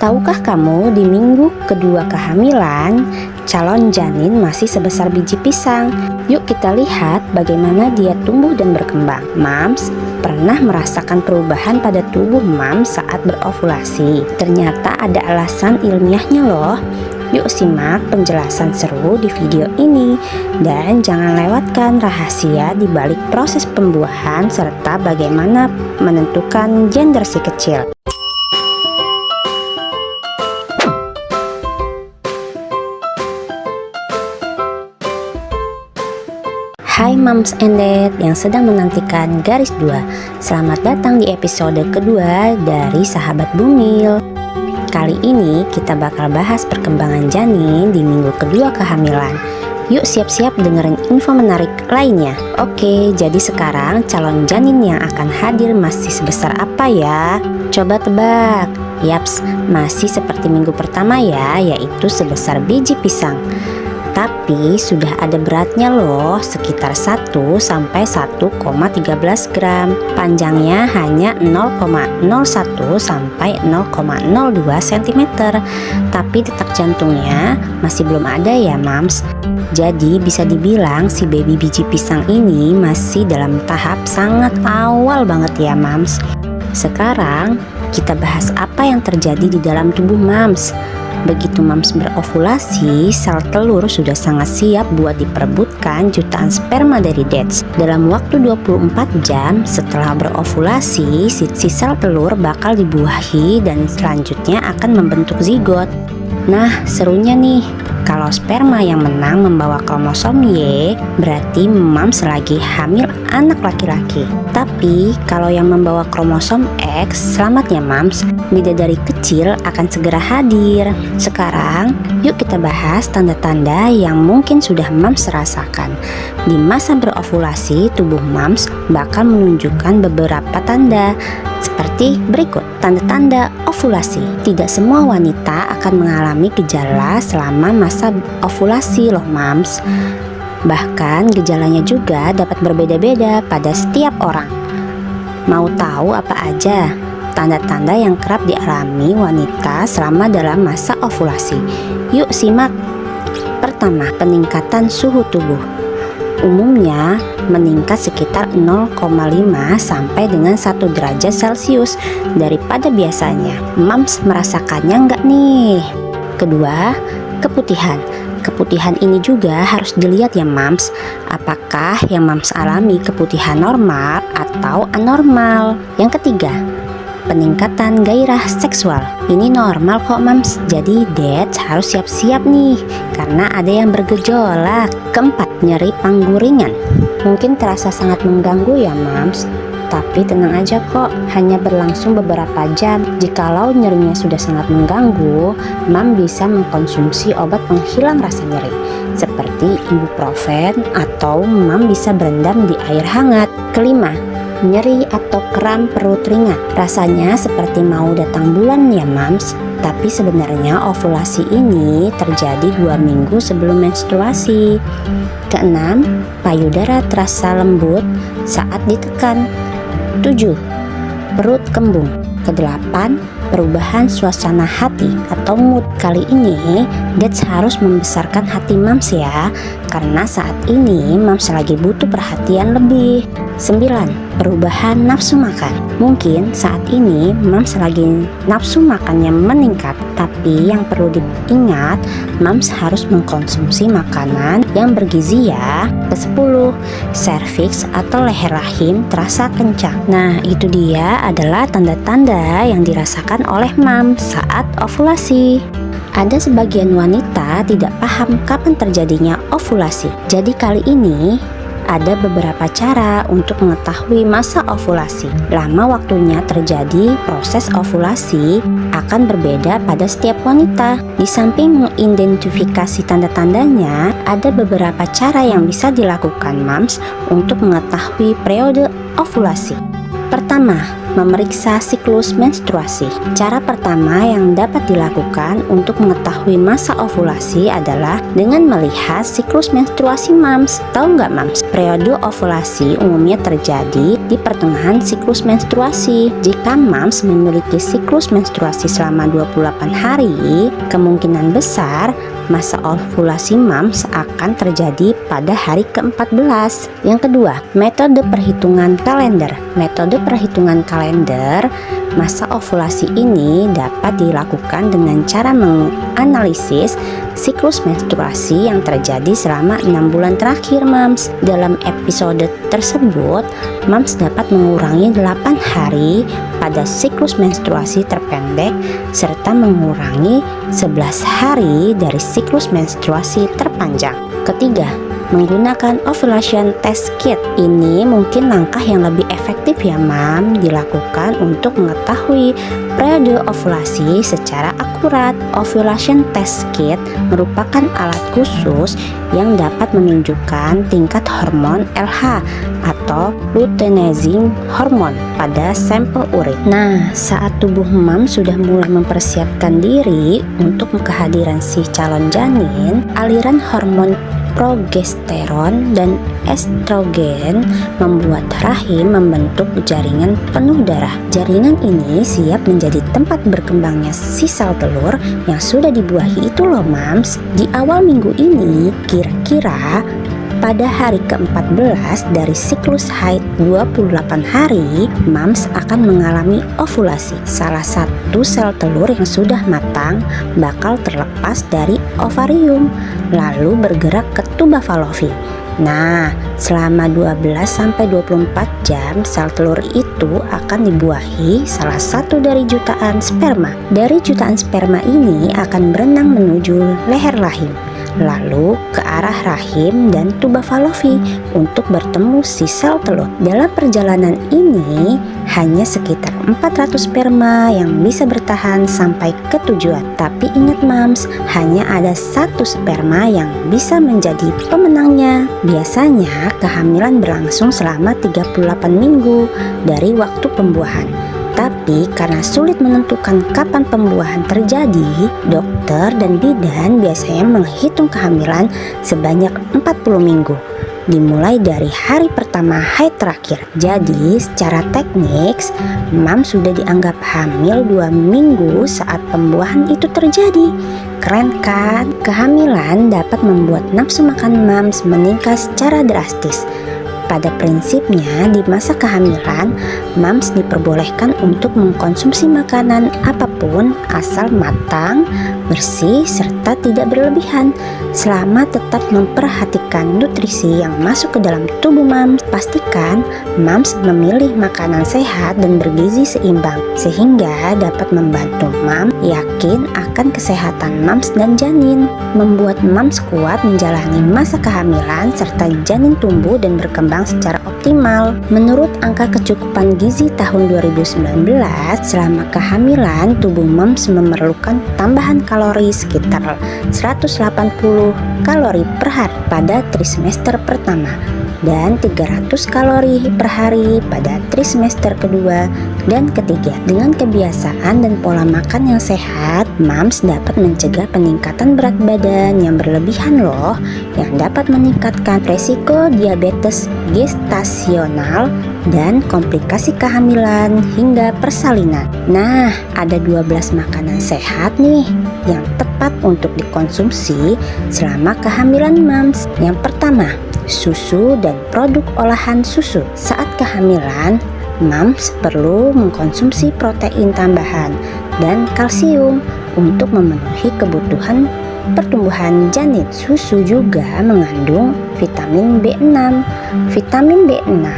Tahukah kamu di minggu kedua kehamilan, calon janin masih sebesar biji pisang? Yuk kita lihat bagaimana dia tumbuh dan berkembang. Mams pernah merasakan perubahan pada tubuh mams saat berovulasi. Ternyata ada alasan ilmiahnya loh. Yuk simak penjelasan seru di video ini. Dan jangan lewatkan rahasia di balik proses pembuahan serta bagaimana menentukan gender si kecil. Hai Moms and Dad yang sedang menantikan garis 2. Selamat datang di episode kedua dari Sahabat Bumil. Kali ini kita bakal bahas perkembangan janin di minggu kedua kehamilan. Yuk siap-siap dengerin info menarik lainnya. Oke, jadi sekarang calon janin yang akan hadir masih sebesar apa ya? Coba tebak. Yaps, masih seperti minggu pertama ya, yaitu sebesar biji pisang. Tapi sudah ada beratnya loh, sekitar 1 sampai 1,13 gram. Panjangnya hanya 0,01 sampai 0,02 cm. Tapi detak jantungnya masih belum ada ya Mams. Jadi bisa dibilang si baby biji pisang ini masih dalam tahap sangat awal banget ya Mams. Sekarang kita bahas apa yang terjadi di dalam tubuh Mams. Begitu Mams berovulasi, sel telur sudah sangat siap buat diperebutkan jutaan sperma dari dads. Dalam waktu 24 jam setelah berovulasi, si sel telur bakal dibuahi dan selanjutnya akan membentuk zigot. Nah, serunya nih, kalau sperma yang menang membawa kromosom Y, berarti Mams lagi hamil anak laki-laki. Tapi kalau yang membawa kromosom X, selamat ya Mams, bidadari kecil akan segera hadir. Sekarang, yuk kita bahas tanda-tanda yang mungkin sudah Mams rasakan. Di masa berovulasi, tubuh Mams bakal menunjukkan beberapa tanda seperti berikut. Tanda-tanda ovulasi. Tidak semua wanita akan mengalami gejala selama masa ovulasi loh Mams. Bahkan gejalanya juga dapat berbeda-beda pada setiap orang. Mau tahu apa aja tanda-tanda yang kerap dialami wanita selama dalam masa ovulasi? Yuk simak. Pertama, peningkatan suhu tubuh. Umumnya meningkat sekitar 0,5 sampai dengan 1 derajat Celcius daripada biasanya. Mams merasakannya enggak nih? Kedua, keputihan. Keputihan ini juga harus dilihat ya Mams. Apakah yang Mams alami keputihan normal atau anormal? Yang ketiga, peningkatan gairah seksual. Ini normal kok Mams, jadi dads harus siap-siap nih karena ada yang bergejolak. Keempat, nyeri pangguringan. Mungkin terasa sangat mengganggu ya Mams, tapi tenang aja kok, hanya berlangsung beberapa jam. Jikalau nyerinya sudah sangat mengganggu, Mam bisa mengkonsumsi obat penghilang rasa nyeri seperti ibuprofen atau Mam bisa berendam di air hangat. Kelima, nyeri atau kram perut ringan. Rasanya seperti mau datang bulan ya Mams, tapi sebenarnya ovulasi ini terjadi 2 minggu sebelum menstruasi. Keenam, payudara terasa lembut saat ditekan. 7. Perut kembung. Kedelapan, perubahan suasana hati atau mood. Kali ini dads harus membesarkan hati Mams ya, karena saat ini Mams lagi butuh perhatian lebih. 9. Perubahan nafsu makan. Mungkin saat ini Mams lagi nafsu makannya meningkat, tapi yang perlu diingat, Mams harus mengkonsumsi makanan yang bergizi ya. Ke-10, serviks atau leher rahim terasa kencang. Nah, itu dia adalah tanda-tanda yang dirasakan oleh Mams saat ovulasi. Ada sebagian wanita tidak paham kapan terjadinya ovulasi. Jadi kali ini ada beberapa cara untuk mengetahui masa ovulasi. Lama waktunya terjadi proses ovulasi akan berbeda pada setiap wanita. Di samping mengidentifikasi tanda-tandanya, ada beberapa cara yang bisa dilakukan Mams untuk mengetahui periode ovulasi. Pertama, memeriksa siklus menstruasi. Cara pertama yang dapat dilakukan untuk mengetahui masa ovulasi adalah dengan melihat siklus menstruasi mams. Tahu nggak mams? Periode ovulasi umumnya terjadi di pertengahan siklus menstruasi. Jika mams memiliki siklus menstruasi selama 28 hari, kemungkinan besar masa ovulasi mams akan terjadi pada hari ke-14. Yang kedua, metode perhitungan kalender. Metode perhitungan kalender masa ovulasi ini dapat dilakukan dengan cara menganalisis siklus menstruasi yang terjadi selama 6 bulan terakhir mams. Dalam episode tersebut, mams dapat mengurangi 8 hari pada siklus menstruasi terpendek serta mengurangi 11 hari dari siklus menstruasi terpanjang. Ketiga, menggunakan ovulation test kit. Ini mungkin langkah yang lebih efektif ya mam dilakukan untuk mengetahui periode ovulasi secara akurat. Ovulation test kit merupakan alat khusus yang dapat menunjukkan tingkat hormon LH atau luteinizing hormone pada sampel urin. Nah, saat tubuh mam sudah mulai mempersiapkan diri untuk kehadiran si calon janin, aliran hormon progesteron dan estrogen membuat rahim membentuk jaringan penuh darah. Jaringan ini siap menjadi tempat berkembangnya si sel telur yang sudah dibuahi itu loh mams. Di awal minggu ini, kira-kira pada hari ke-14 dari siklus haid 28 hari, mams akan mengalami ovulasi. Salah satu sel telur yang sudah matang bakal terlepas dari ovarium, lalu bergerak ke tuba Fallopi. Nah, selama 12-24 jam, sel telur itu akan dibuahi salah satu dari jutaan sperma. Dari jutaan sperma ini akan berenang menuju leher rahim, lalu ke arah rahim dan tuba Fallopi untuk bertemu si sel telur. Dalam perjalanan ini, hanya sekitar 400 sperma yang bisa bertahan sampai ke tujuan. Tapi ingat mams, hanya ada satu sperma yang bisa menjadi pemenangnya. Biasanya kehamilan berlangsung selama 38 minggu dari waktu pembuahan. Tapi karena sulit menentukan kapan pembuahan terjadi, dokter dan bidan biasanya menghitung kehamilan sebanyak 40 minggu, dimulai dari hari pertama haid terakhir. Jadi secara teknis, mam sudah dianggap hamil 2 minggu saat pembuahan itu terjadi. Keren kan? Kehamilan dapat membuat nafsu makan mams meningkat secara drastis. Pada prinsipnya, di masa kehamilan, mams diperbolehkan untuk mengkonsumsi makanan apapun asal matang, bersih, serta tidak berlebihan, selama tetap memperhatikan nutrisi yang masuk ke dalam tubuh mams. Pastikan mams memilih makanan sehat dan bergizi seimbang, sehingga dapat membantu mams yakin akan kesehatan mams dan janin, membuat mams kuat menjalani masa kehamilan serta janin tumbuh dan berkembang secara optimal. Menurut angka kecukupan gizi tahun 2019, selama kehamilan tubuh mams memerlukan tambahan kalori sekitar 180 kalori per hari pada trimester pertama dan 300 kalori per hari pada trimester kedua dan ketiga. Dengan kebiasaan dan pola makan yang sehat, mams dapat mencegah peningkatan berat badan yang berlebihan loh, yang dapat meningkatkan resiko diabetes gestasional dan komplikasi kehamilan hingga persalinan. Nah, ada 12 makanan sehat nih yang tepat untuk dikonsumsi selama kehamilan mams. Yang pertama, susu dan produk olahan susu. Saat kehamilan, mams perlu mengkonsumsi protein tambahan dan kalsium untuk memenuhi kebutuhan pertumbuhan janin. Susu juga mengandung vitamin B6. Vitamin B6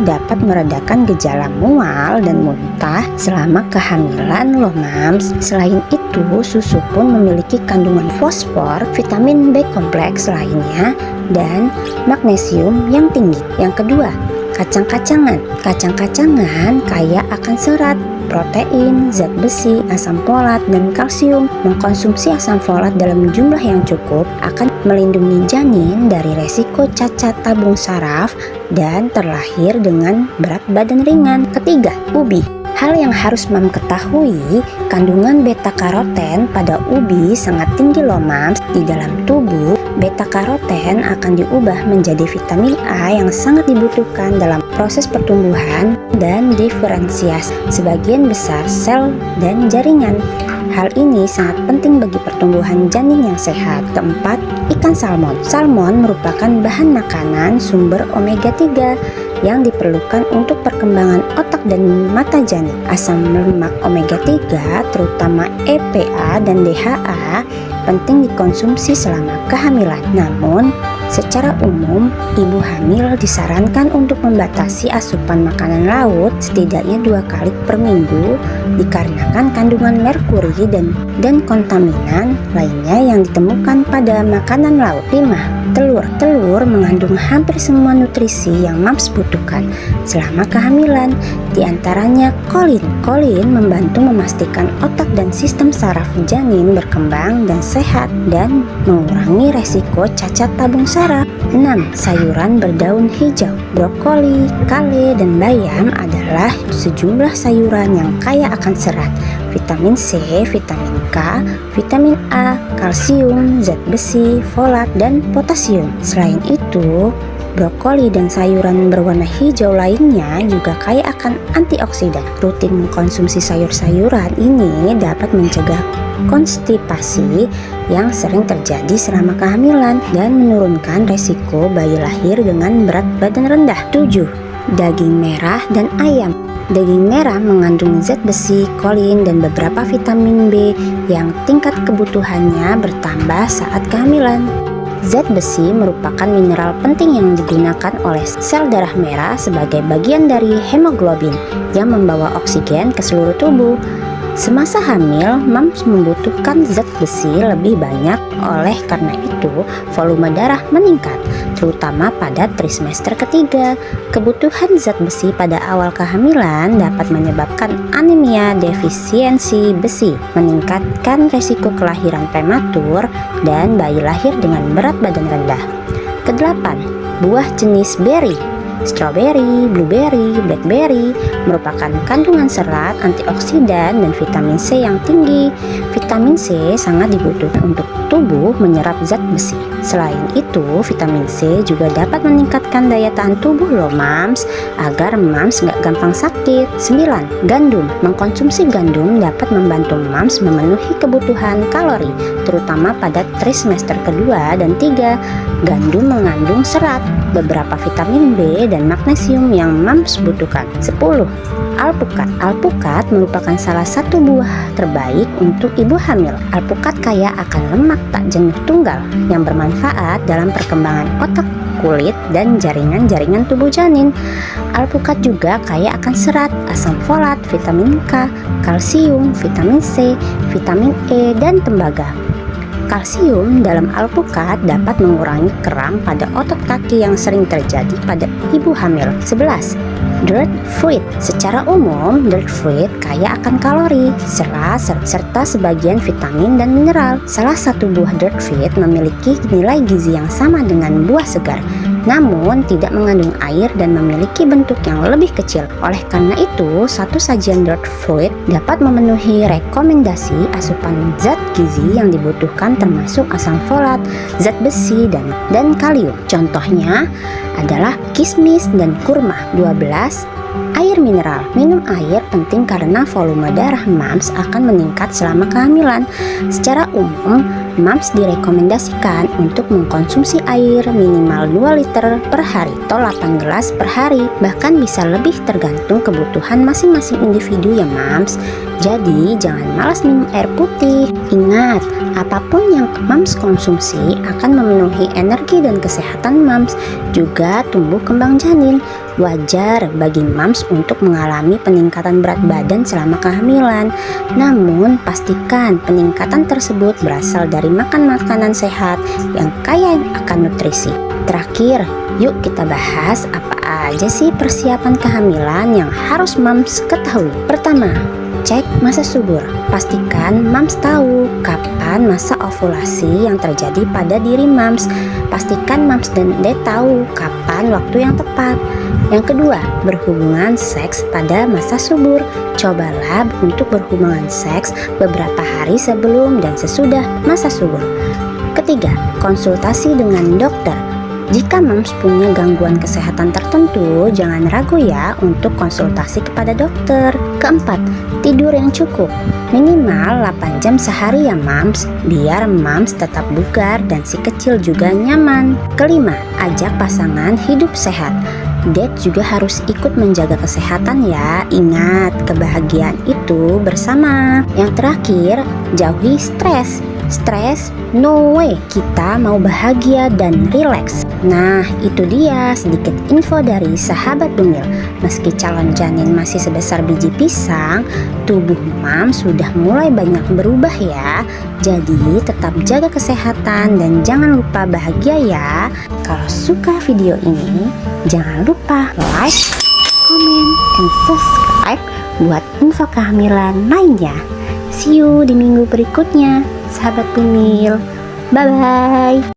dapat meredakan gejala mual dan muntah selama kehamilan loh mams. Selain itu, susu pun memiliki kandungan fosfor, vitamin B kompleks lainnya, dan magnesium yang tinggi. Yang kedua, kacang-kacangan. Kacang-kacangan kaya akan serat, protein, zat besi, asam folat, dan kalsium. Mengkonsumsi asam folat dalam jumlah yang cukup akan melindungi janin dari resiko cacat tabung saraf dan terlahir dengan berat badan ringan. Ketiga, ubi. Hal yang harus Mam ketahui, kandungan beta karoten pada ubi sangat tinggi loh Mams. Di dalam tubuh, beta karoten akan diubah menjadi vitamin A yang sangat dibutuhkan dalam proses pertumbuhan dan diferensiasi sebagian besar sel dan jaringan. Hal ini sangat penting bagi pertumbuhan janin yang sehat. Keempat, ikan salmon. Salmon merupakan bahan makanan sumber omega 3 yang diperlukan untuk perkembangan otak dan mata janin. Asam lemak omega 3 terutama EPA dan DHA penting dikonsumsi selama kehamilan. Namun, secara umum, ibu hamil disarankan untuk membatasi asupan makanan laut setidaknya 2 kali per minggu dikarenakan kandungan merkuri dan kontaminan lainnya yang ditemukan pada makanan laut. 5. Telur. Telur mengandung hampir semua nutrisi yang Mams butuhkan selama kehamilan, diantaranya kolin. Kolin membantu memastikan otak dan sistem saraf janin berkembang dan sehat dan mengurangi resiko cacat tabung saraf. 6. Sayuran berdaun hijau. Brokoli, kale, dan bayam adalah sejumlah sayuran yang kaya akan serat, vitamin C, vitamin K, vitamin A, kalsium, zat besi, folat, dan potasium. Selain itu, brokoli dan sayuran berwarna hijau lainnya juga kaya akan antioksidan. Rutin mengkonsumsi sayur-sayuran ini dapat mencegah konstipasi yang sering terjadi selama kehamilan dan menurunkan resiko bayi lahir dengan berat badan rendah. 7. Daging merah dan ayam. Daging merah mengandung zat besi, kolin, dan beberapa vitamin B yang tingkat kebutuhannya bertambah saat kehamilan. Zat besi merupakan mineral penting yang digunakan oleh sel darah merah sebagai bagian dari hemoglobin yang membawa oksigen ke seluruh tubuh. Semasa hamil, Mams membutuhkan zat besi lebih banyak, oleh karena itu volume darah meningkat, terutama pada trimester ketiga. Kebutuhan zat besi pada awal kehamilan dapat menyebabkan anemia defisiensi besi, meningkatkan resiko kelahiran prematur dan bayi lahir dengan berat badan rendah. Kedelapan, buah jenis beri. Strawberry, blueberry, blackberry merupakan kandungan serat, antioksidan, dan vitamin C yang tinggi. Vitamin C sangat dibutuhkan untuk tubuh menyerap zat besi. Selain itu, vitamin C juga dapat meningkatkan daya tahan tubuh loh Mams, agar Mams nggak gampang sakit. 9. Gandum. Mengkonsumsi gandum dapat membantu Mams memenuhi kebutuhan kalori, terutama pada trimester kedua dan 3. Gandum mengandung serat, beberapa vitamin B dan magnesium yang Mams butuhkan. 10. Alpukat. Alpukat merupakan salah satu buah terbaik untuk ibu hamil. Alpukat kaya akan lemak tak jenuh tunggal yang bermanfaat dalam perkembangan otak, kulit, dan jaringan-jaringan tubuh janin. Alpukat juga kaya akan serat, asam folat, vitamin K, kalsium, vitamin C, vitamin E, dan tembaga. Kalsium dalam alpukat dapat mengurangi kram pada otot kaki yang sering terjadi pada ibu hamil. 11. Dirt fruit. Secara umum, dirt fruit kaya akan kalori, serat, serta sebagian vitamin dan mineral. Salah satu buah dirt fruit memiliki nilai gizi yang sama dengan buah segar, namun tidak mengandung air dan memiliki bentuk yang lebih kecil. Oleh karena itu, satu sajian dirt fruit dapat memenuhi rekomendasi asupan zat gizi yang dibutuhkan, termasuk asam folat, zat besi, dan kalium. Contohnya adalah kismis dan kurma. 12. Air mineral. Minum air penting karena volume darah Mams akan meningkat selama kehamilan. Secara umum, Mams direkomendasikan untuk mengkonsumsi air minimal 2 liter per hari atau 8 gelas per hari, bahkan bisa lebih tergantung kebutuhan masing-masing individu ya Mams. Jadi jangan malas minum air putih. Ingat, apapun yang Mams konsumsi akan memenuhi energi dan kesehatan Mams, juga tumbuh kembang janin. Wajar bagi Mams untuk mengalami peningkatan berat badan selama kehamilan. Namun pastikan peningkatan tersebut berasal dari makan makanan sehat yang kaya akan nutrisi. Terakhir, yuk kita bahas apa aja sih persiapan kehamilan yang harus Mams ketahui. Pertama, cek masa subur. Pastikan Mams tahu kapan masa ovulasi yang terjadi pada diri Mams. Pastikan Mams dan Dede tahu kapan waktu yang tepat. Yang kedua, berhubungan seks pada masa subur. Cobalah untuk berhubungan seks beberapa hari sebelum dan sesudah masa subur. Ketiga, konsultasi dengan dokter. Jika moms punya gangguan kesehatan tertentu, jangan ragu ya untuk konsultasi kepada dokter. Keempat, tidur yang cukup. Minimal 8 jam sehari ya moms, biar moms tetap bugar dan si kecil juga nyaman. Kelima, ajak pasangan hidup sehat. Dad juga harus ikut menjaga kesehatan ya. Ingat, kebahagiaan itu bersama. Yang terakhir, jauhi stres. Stres, no way, kita mau bahagia dan rileks. Nah, itu dia sedikit info dari sahabat Bumil. Meski calon janin masih sebesar biji pisang, tubuh mam sudah mulai banyak berubah ya. Jadi tetap jaga kesehatan dan jangan lupa bahagia ya. Kalau suka video ini, jangan lupa like, comment, and subscribe buat info kehamilan lainnya. See you di minggu berikutnya, sahabat Bumil. Bye-bye.